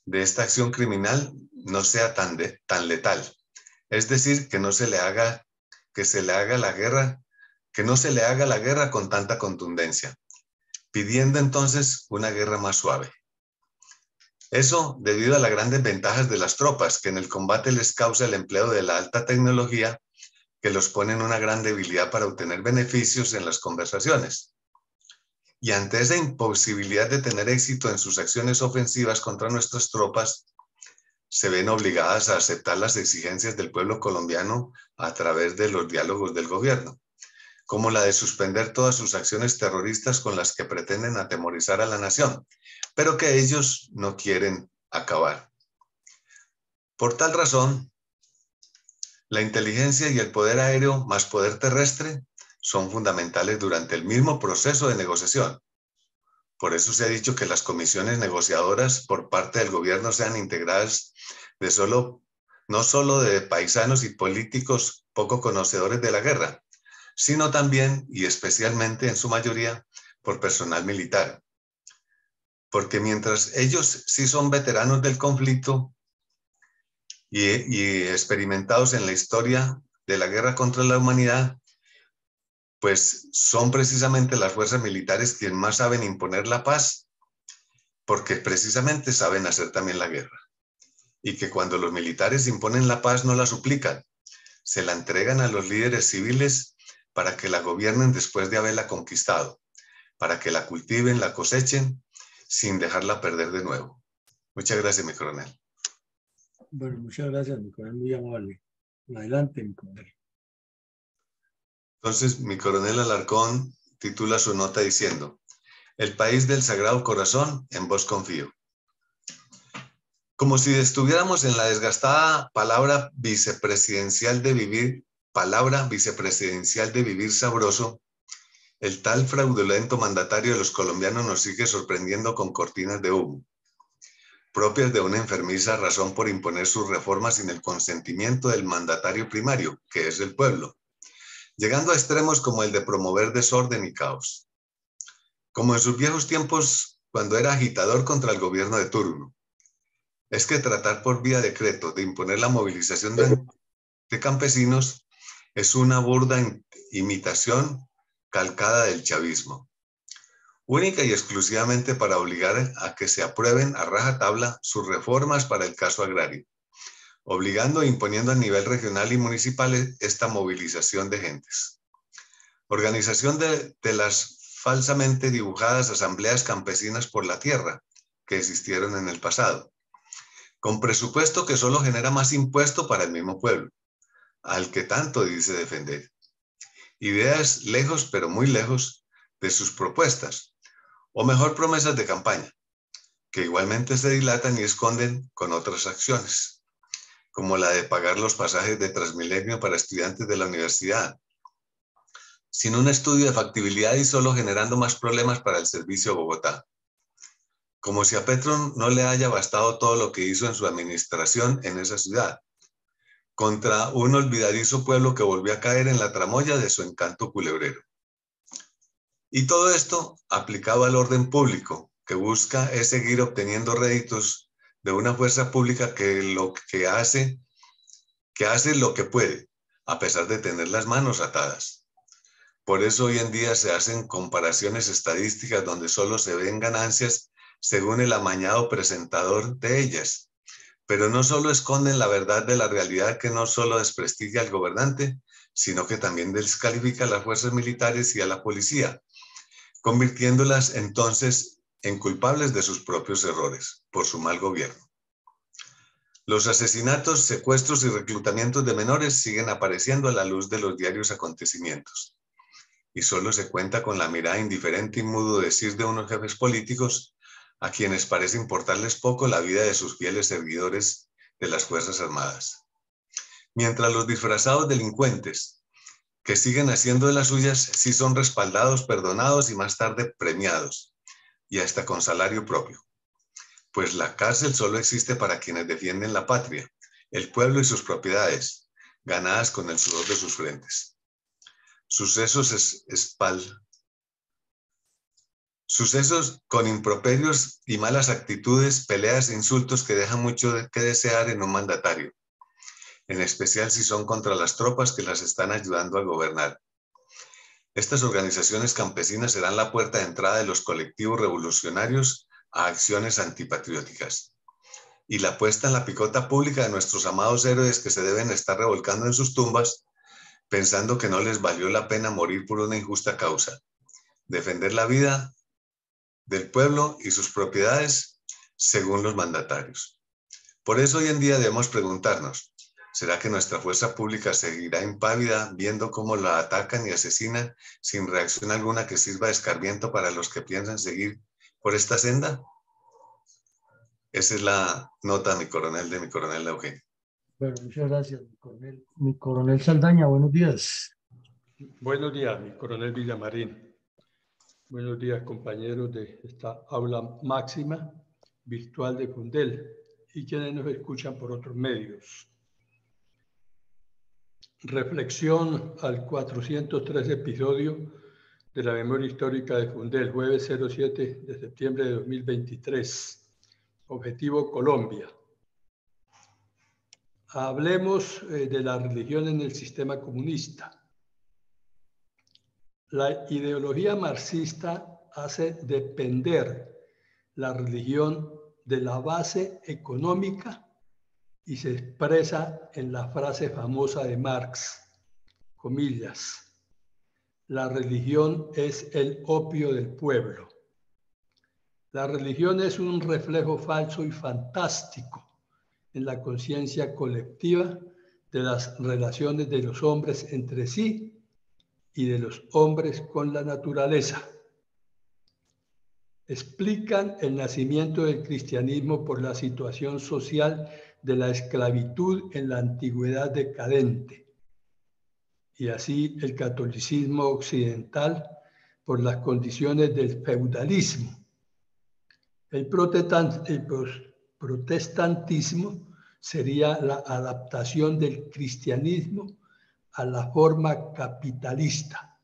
de esta acción criminal no sea tan letal, es decir, que no se le haga la guerra con tanta contundencia, pidiendo entonces una guerra más suave. Eso debido a las grandes ventajas de las tropas, que en el combate les causa el empleo de la alta tecnología, que los pone en una gran debilidad para obtener beneficios en las conversaciones. Y ante esa imposibilidad de tener éxito en sus acciones ofensivas contra nuestras tropas, se ven obligadas a aceptar las exigencias del pueblo colombiano a través de los diálogos del gobierno, como la de suspender todas sus acciones terroristas con las que pretenden atemorizar a la nación, pero que ellos no quieren acabar. Por tal razón, la inteligencia y el poder aéreo más poder terrestre son fundamentales durante el mismo proceso de negociación. Por eso se ha dicho que las comisiones negociadoras por parte del gobierno sean integradas no solo de paisanos y políticos poco conocedores de la guerra, sino también y especialmente en su mayoría por personal militar. Porque mientras ellos sí son veteranos del conflicto y experimentados en la historia de la guerra contra la humanidad, pues son precisamente las fuerzas militares quienes más saben imponer la paz, porque precisamente saben hacer también la guerra. Y que cuando los militares imponen la paz no la suplican, se la entregan a los líderes civiles para que la gobiernen después de haberla conquistado, para que la cultiven, la cosechen, sin dejarla perder de nuevo. Muchas gracias, mi coronel. Bueno, muchas gracias, mi coronel, muy amable. Adelante, mi coronel. Entonces, mi coronel Alarcón titula su nota diciendo: El país del Sagrado Corazón, en vos confío. Como si estuviéramos en la desgastada palabra vicepresidencial de vivir sabroso, el tal fraudulento mandatario de los colombianos nos sigue sorprendiendo con cortinas de humo, propias de una enfermiza razón por imponer sus reformas sin el consentimiento del mandatario primario, que es el pueblo, llegando a extremos como el de promover desorden y caos, como en sus viejos tiempos cuando era agitador contra el gobierno de turno. Es que tratar por vía decreto de imponer la movilización de campesinos es una burda imitación calcada del chavismo. única y exclusivamente para obligar a que se aprueben a rajatabla sus reformas para el caso agrario, obligando e imponiendo a nivel regional y municipal esta movilización de gentes. Organización de las falsamente dibujadas asambleas campesinas por la tierra que existieron en el pasado, con presupuesto que solo genera más impuesto para el mismo pueblo, al que tanto dice defender. Ideas lejos, pero muy lejos de sus propuestas, o mejor, promesas de campaña, que igualmente se dilatan y esconden con otras acciones, como la de pagar los pasajes de Transmilenio para estudiantes de la universidad, sin un estudio de factibilidad y solo generando más problemas para el servicio a Bogotá. Como si a Petro no le haya bastado todo lo que hizo en su administración en esa ciudad, contra un olvidadizo pueblo que volvió a caer en la tramoya de su encanto culebrero. Y todo esto aplicado al orden público, que busca es seguir obteniendo réditos de una fuerza pública que hace lo que puede, a pesar de tener las manos atadas. Por eso hoy en día se hacen comparaciones estadísticas donde solo se ven ganancias según el amañado presentador de ellas, pero no solo esconden la verdad de la realidad que no solo desprestigia al gobernante, sino que también descalifica a las fuerzas militares y a la policía, convirtiéndolas entonces en culpables de sus propios errores por su mal gobierno. Los asesinatos, secuestros y reclutamientos de menores siguen apareciendo a la luz de los diarios acontecimientos. Y solo se cuenta con la mirada indiferente y mudo decir de unos jefes políticos a quienes parece importarles poco la vida de sus fieles servidores de las Fuerzas Armadas. Mientras los disfrazados delincuentes que siguen haciendo de las suyas sí son respaldados, perdonados y más tarde premiados, y hasta con salario propio. Pues la cárcel solo existe para quienes defienden la patria, el pueblo y sus propiedades, ganadas con el sudor de sus frentes. Sucesos con improperios y malas actitudes, peleas e insultos que dejan mucho que desear en un mandatario, en especial si son contra las tropas que las están ayudando a gobernar. Estas organizaciones campesinas serán la puerta de entrada de los colectivos revolucionarios a acciones antipatrióticas. Y la puesta en la picota pública de nuestros amados héroes que se deben estar revolcando en sus tumbas, pensando que no les valió la pena morir por una injusta causa, defender la vida del pueblo y sus propiedades según los mandatarios. Por eso hoy en día debemos preguntarnos, ¿será que nuestra fuerza pública seguirá impávida viendo cómo la atacan y asesinan sin reacción alguna que sirva de escarmiento para los que piensan seguir por esta senda? Esa es la nota de mi coronel Eugenio. Bueno, muchas gracias, mi coronel Saldaña, buenos días. Buenos días, mi coronel Villamarín. Buenos días, compañeros de esta aula máxima virtual de Fundel y quienes nos escuchan por otros medios. Reflexión al 403 episodio de la memoria histórica de Fundel, jueves 07 de septiembre de 2023. Objetivo Colombia. Hablemos de la religión en el sistema comunista. La ideología marxista hace depender la religión de la base económica y se expresa en la frase famosa de Marx, comillas, la religión es el opio del pueblo. La religión es un reflejo falso y fantástico en la conciencia colectiva de las relaciones de los hombres entre sí y de los hombres con la naturaleza. Explican el nacimiento del cristianismo por la situación social de la esclavitud en la antigüedad decadente y así el catolicismo occidental por las condiciones del feudalismo. El protestantismo sería la adaptación del cristianismo a la forma capitalista.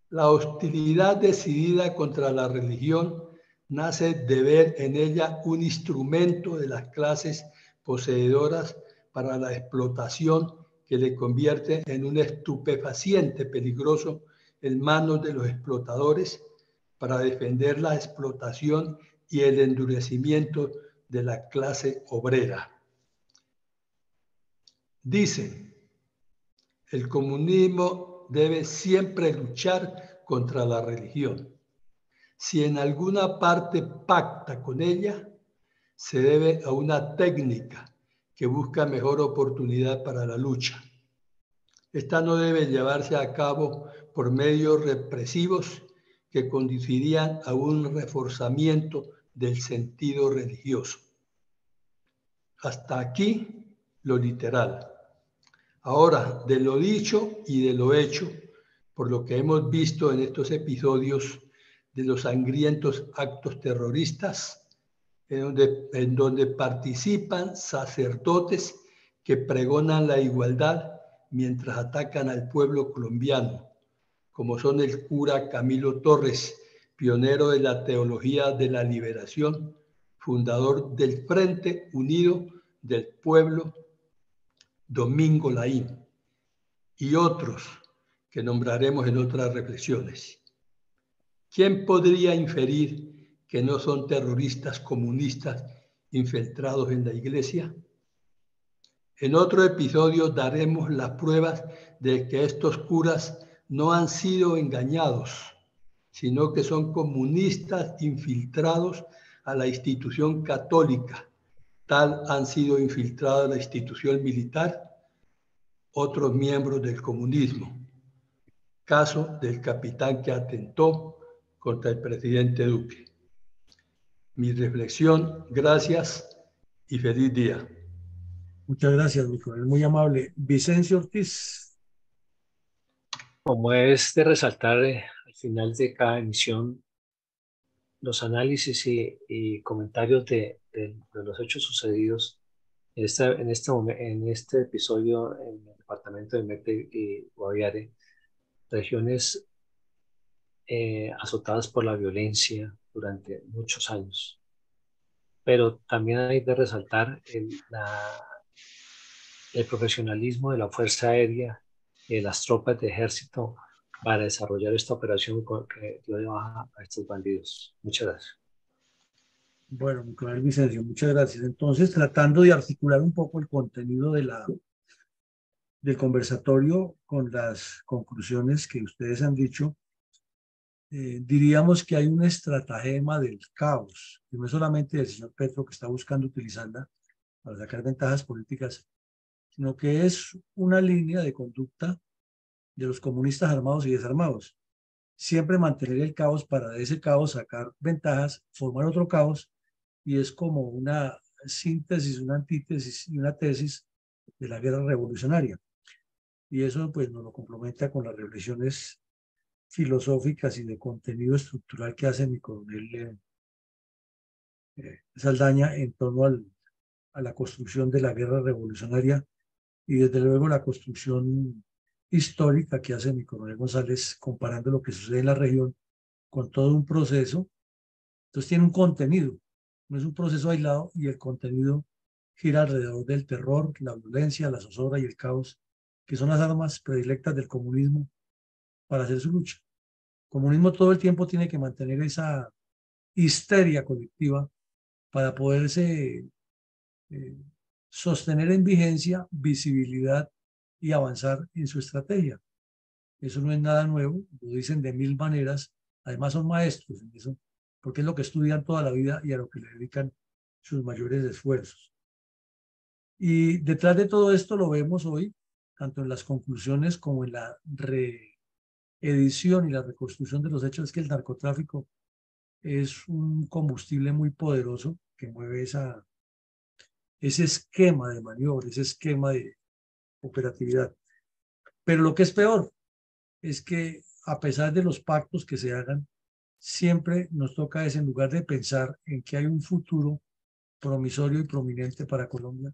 La hostilidad decidida contra la religión nace de ver en ella un instrumento de las clases poseedoras para la explotación que le convierte en un estupefaciente peligroso en manos de los explotadores para defender la explotación y el endurecimiento de la clase obrera. Dicen, el comunismo debe siempre luchar contra la religión. Si en alguna parte pacta con ella, se debe a una técnica que busca mejor oportunidad para la lucha. Esta no debe llevarse a cabo por medios represivos que conducirían a un reforzamiento del sentido religioso. Hasta aquí lo literal. Ahora, de lo dicho y de lo hecho, por lo que hemos visto en estos episodios de los sangrientos actos terroristas, en donde participan sacerdotes que pregonan la igualdad mientras atacan al pueblo colombiano, como son el cura Camilo Torres, pionero de la teología de la liberación, fundador del Frente Unido del Pueblo, Domingo Laín, y otros que nombraremos en otras reflexiones. ¿Quién podría inferir que no son terroristas comunistas infiltrados en la Iglesia? En otro episodio daremos las pruebas de que estos curas no han sido engañados, sino que son comunistas infiltrados a la institución católica. Tal han sido infiltrados a la institución militar otros miembros del comunismo. Caso del capitán que atentó contra el presidente Duque. Mi reflexión, gracias y feliz día. Muchas gracias, mi coronel, muy amable. Vicencio Ortiz. Como es de resaltar al final de cada emisión los análisis y comentarios de los hechos sucedidos en este episodio en el departamento de Meta y Guaviare, regiones azotadas por la violencia durante muchos años. Pero también hay de resaltar el profesionalismo de la Fuerza Aérea y de las tropas de ejército para desarrollar esta operación que dio de baja a estos bandidos. Muchas gracias. Bueno, mi coronel Vicencio, muchas gracias. Entonces, tratando de articular un poco el contenido del conversatorio con las conclusiones que ustedes han dicho, diríamos que hay un estratagema del caos, que no es solamente el señor Petro que está buscando utilizarla para sacar ventajas políticas, sino que es una línea de conducta de los comunistas armados y desarmados. Siempre mantener el caos para de ese caos sacar ventajas, formar otro caos, y es como una síntesis, una antítesis y una tesis de la guerra revolucionaria. Y eso pues nos lo complementa con las reflexiones filosóficas y de contenido estructural que hace mi coronel Saldaña en torno a la construcción de la guerra revolucionaria y desde luego la construcción histórica que hace mi coronel González comparando lo que sucede en la región con todo un proceso. Entonces tiene un contenido, no es un proceso aislado, y el contenido gira alrededor del terror, la violencia, la zozobra y el caos, que son las armas predilectas del comunismo para hacer su lucha. El comunismo todo el tiempo tiene que mantener esa histeria colectiva para poderse sostener en vigencia, visibilidad y avanzar en su estrategia. Eso no es nada nuevo, lo dicen de mil maneras, además son maestros en eso, porque es lo que estudian toda la vida y a lo que le dedican sus mayores esfuerzos. Y detrás de todo esto lo vemos hoy, tanto en las conclusiones como en la reedición y la reconstrucción de los hechos, es que el narcotráfico es un combustible muy poderoso que mueve ese esquema de maniobra, ese esquema de operatividad. Pero lo que es peor es que a pesar de los pactos que se hagan, siempre nos toca es, en lugar de pensar en que hay un futuro promisorio y prominente para Colombia,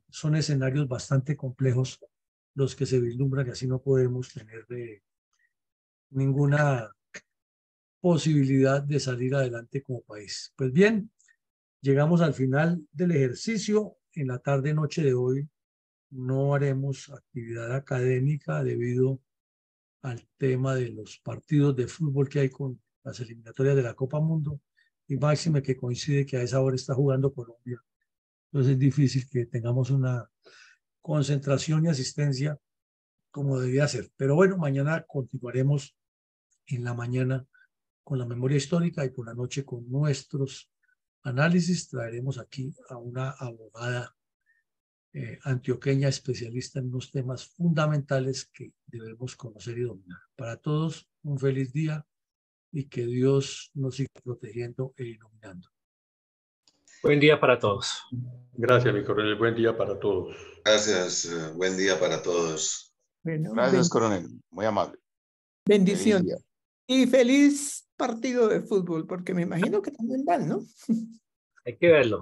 son escenarios bastante complejos los que se vislumbran, y así no podemos tener ninguna posibilidad de salir adelante como país. Pues bien, llegamos al final del ejercicio. En la tarde-noche de hoy no haremos actividad académica debido al tema de los partidos de fútbol que hay con las eliminatorias de la Copa Mundo, y máxime que coincide que a esa hora está jugando Colombia. Entonces es difícil que tengamos una concentración y asistencia como debía ser. Pero bueno, mañana continuaremos en la mañana con la memoria histórica y por la noche con nuestros análisis. Traeremos aquí a una abogada antioqueña especialista en unos temas fundamentales que debemos conocer y dominar. Para todos, un feliz día y que Dios nos siga protegiendo e iluminando. Buen día para todos. Gracias, mi coronel. Buen día para todos. Gracias, buen día para todos. Bueno, Gracias, coronel. Muy amable. bendiciones. Y feliz partido de fútbol, porque me imagino que también van, ¿no? Hay que verlo.